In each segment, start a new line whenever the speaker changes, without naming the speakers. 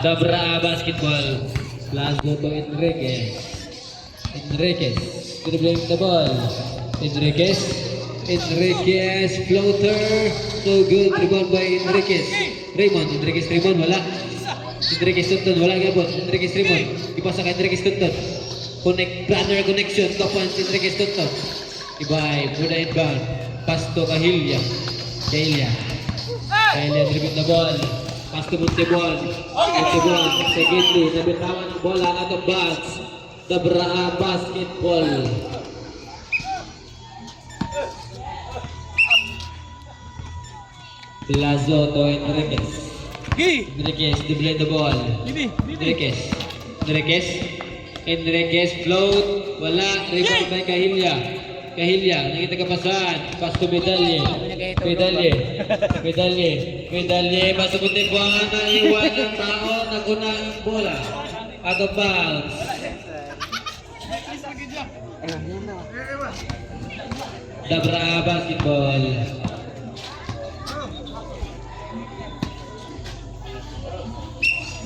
Dabra basketball. Plazo to Enriquez. Enriquez dribbling the ball. Enriquez floater. So good. Rebound by Enriquez. Enriquez Raymond wala. Enriquez Tonton wala gabon. Enriquez Raymond. Ipasa kay Enriquez Tonton. Planner connection. Top one si Enriquez Tonton. Ibay. Muda inbound. Pass to Kahilya. Kahilya dribbling the ball. Pass to Montebon sa Gidli, nabitawan ng bola out of bounds. Dabra basketball. Plazo to Enriquez. Enriquez dribbling the ball. Enriquez float, wala, rebound by Kahilya, nagitagapasan, pass to Medalye, pasok ko tibuan, naiwan ng tao, naguna ang bola, out of bounds. Dabra basketball.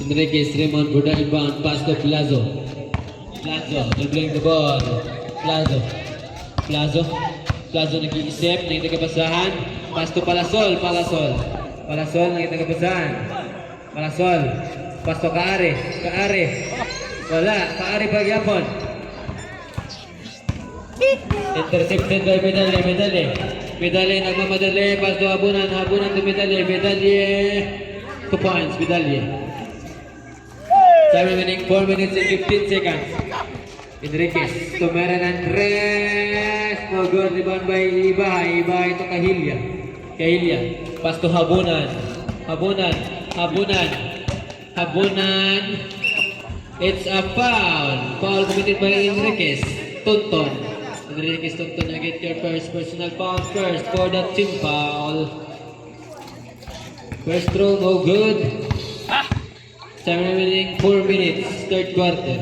Enriquez Raymond Buda inbound, pass to Plazo, dribbling the ball, Plazo nag-iisip, nagitagapasahan, pass to Palasol, nagitagapasahan, pass to Kaare, wala, Kaare pagyapon, intercepted by Medalye, nagmamadali, pass to habunan to Medalye, 2 points, Medalye. 7 minutes, 4 minutes and 15 seconds. Enriquez to Meran Andres. No good, rebound by Iba to Kahilya. Pass to Habunan. It's a foul committed by Enriquez Tonton na get your first personal foul first for that team foul. First throw, no good. 7 remaining 4 minutes, third quarter.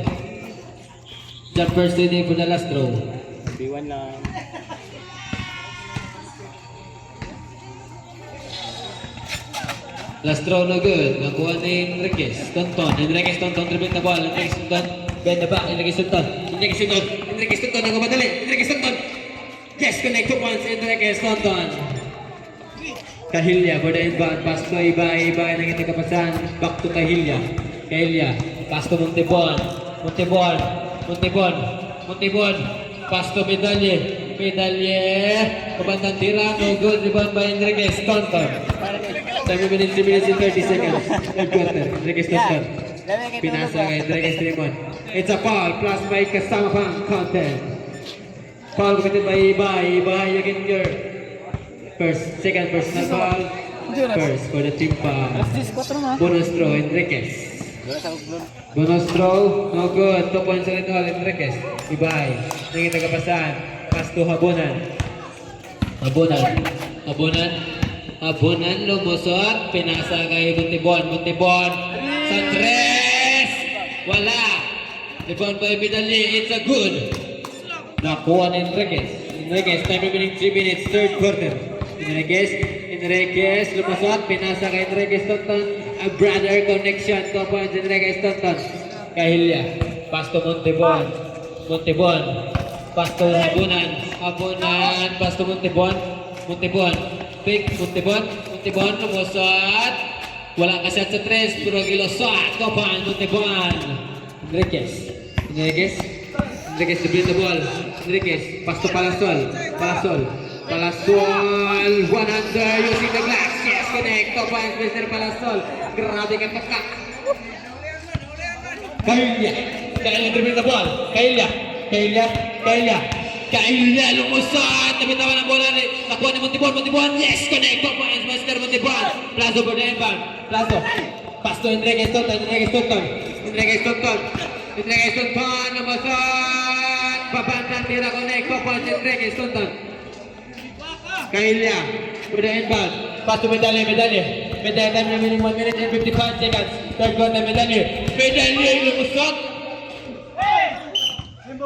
Jumpers leading for the last throw.
B1 lang.
Last throw no good. Nakuha ni Enriquez Tonton dribbling the ball. Enriquez Tonton bend the back. Enriquez Tonton nagmamadali. Enriquez Tonton. Yes, connect 2 points. Enriquez Tonton. Kahilya for the inbound. Pass to Iba nagitagapasan. Back to Kahilya. Pass to Montebon. Pass to Medalye. Kabantang tira. No good. Rebound by Enriquez Tonton. 7 minutes and 30 seconds. Third quarter. Enriquez Tonton. Pinasa kay Enriquez Raymond. It's a foul. Plus by kasama pang content. Foul committed by Iba again your second personal foul. First for the team foul. Bonus throw, Enriquez. Bonus throw, no good. 2 points ulit all, Enriquez. Ibay. Naging tagapasan. Pass to Habunan. Lumusot. Pinasa kay Montebon. Sa tres. Wala. Rebound by Medalye. It's a good. Nakuha ni Enriquez. Time remaining 3 minutes. Third quarter. Enriquez, lumusot, pinasa kay Enriquez Tonton, a brother connection, 2 points, Enriquez Tonton. Kahilya, pass to Montebon, pass to Habunan, pass to Montebon, pick, Montebon, lumusot, walang kasyat sa 3, pero gilusot, 2 points, Montebon. Enriquez, to beat the ball, pass to Palasol, 1 under, using the glass, yes, connect, 2 points, Mr. Palasol, grabe ka pagka. Kahilya, dribbling the ball, Kahilya, lumusot, nabitawan ang bola, nakuha ni Montebon, yes, connect, 2 points, Mr. Montebon, Plazo for the inbound, pass to Enriquez Tonton, lumusot, babantang tira, connect, 2 points, Enriquez Tonton. Kahilya, for the inbound, pass to Medalye, time remaining 1 minute and 55 seconds, third quarter, Medalye, lumusot,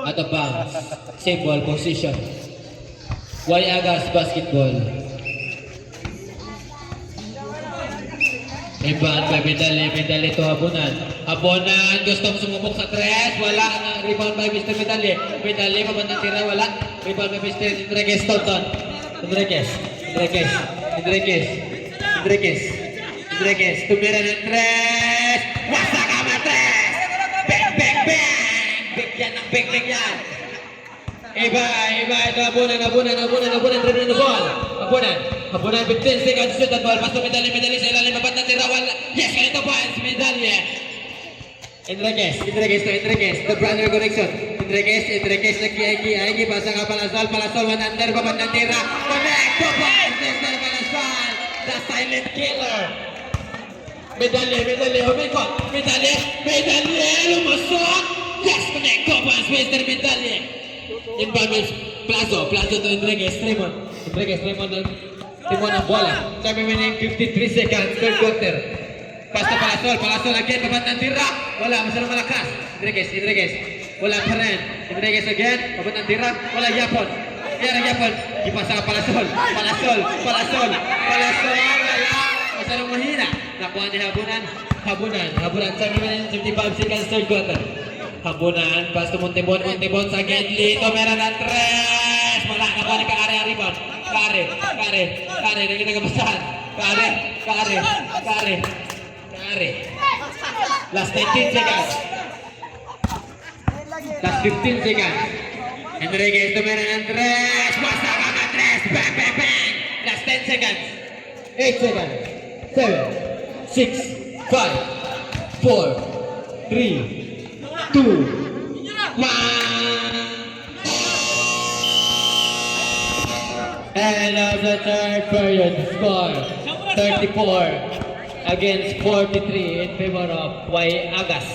out of bounds, same ball position, Agas basketball. Rebound by Medali. Medali to Habunan. Habunan gustong sumubok sa tres. Wala na. Rebound by Mr. Medali. Medali mabandang tira. Wala. Rebound by Mr. Enriquez Tonton. Enriquez. Tumira ng tres. Wasak ang mga tres. Bang. Big yan. Iba. Ito Habunan. Dribbling the ball. Habunan 15 seconds shoot at ball. Pasok Medali sa ilalim. Mabandang tira. Wala. Yes, ganito points. Medali. Enriquez. The brother connection. Enriquez. Nag-iagi. Pasa ka Palasol. One under. Mabandang tira. Connect. 2 points. Mr. Palasol. The silent killer. Medali. Humikot. Medali. Lumusok. Yes, connect. 2 points. Mr. Medali. Inbound with Plazo to Enriquez. Timon ang bola. Time remaining 53 seconds. Third quarter. Pass to Palasol again. Mabandang tira. Wala. Masyadong malakas. Enriquez. Wala pa rin. Enriquez again. Mabandang tira. Wala Yapon. Ipasa ka Palasol. Wala. Masyadong mahina. Nakuha ni Habunan. Time remaining 55 seconds. Third quarter. Habunan. Pass to Montebon sa Gedli. Meron ng tres. Wala. Nakuha ni Kare ang rebound. Kare. Hindi nagabasahan. Kare. Last 19 seconds. Last 15 seconds. Enriquez meron ng tres. Wasak ang mga tres. Bang. Last 10 seconds. 8 seconds. 7, 6, 5, 4, 3, 2, 1. End of the third period. Score 34 against 43 in favor of Y Agas.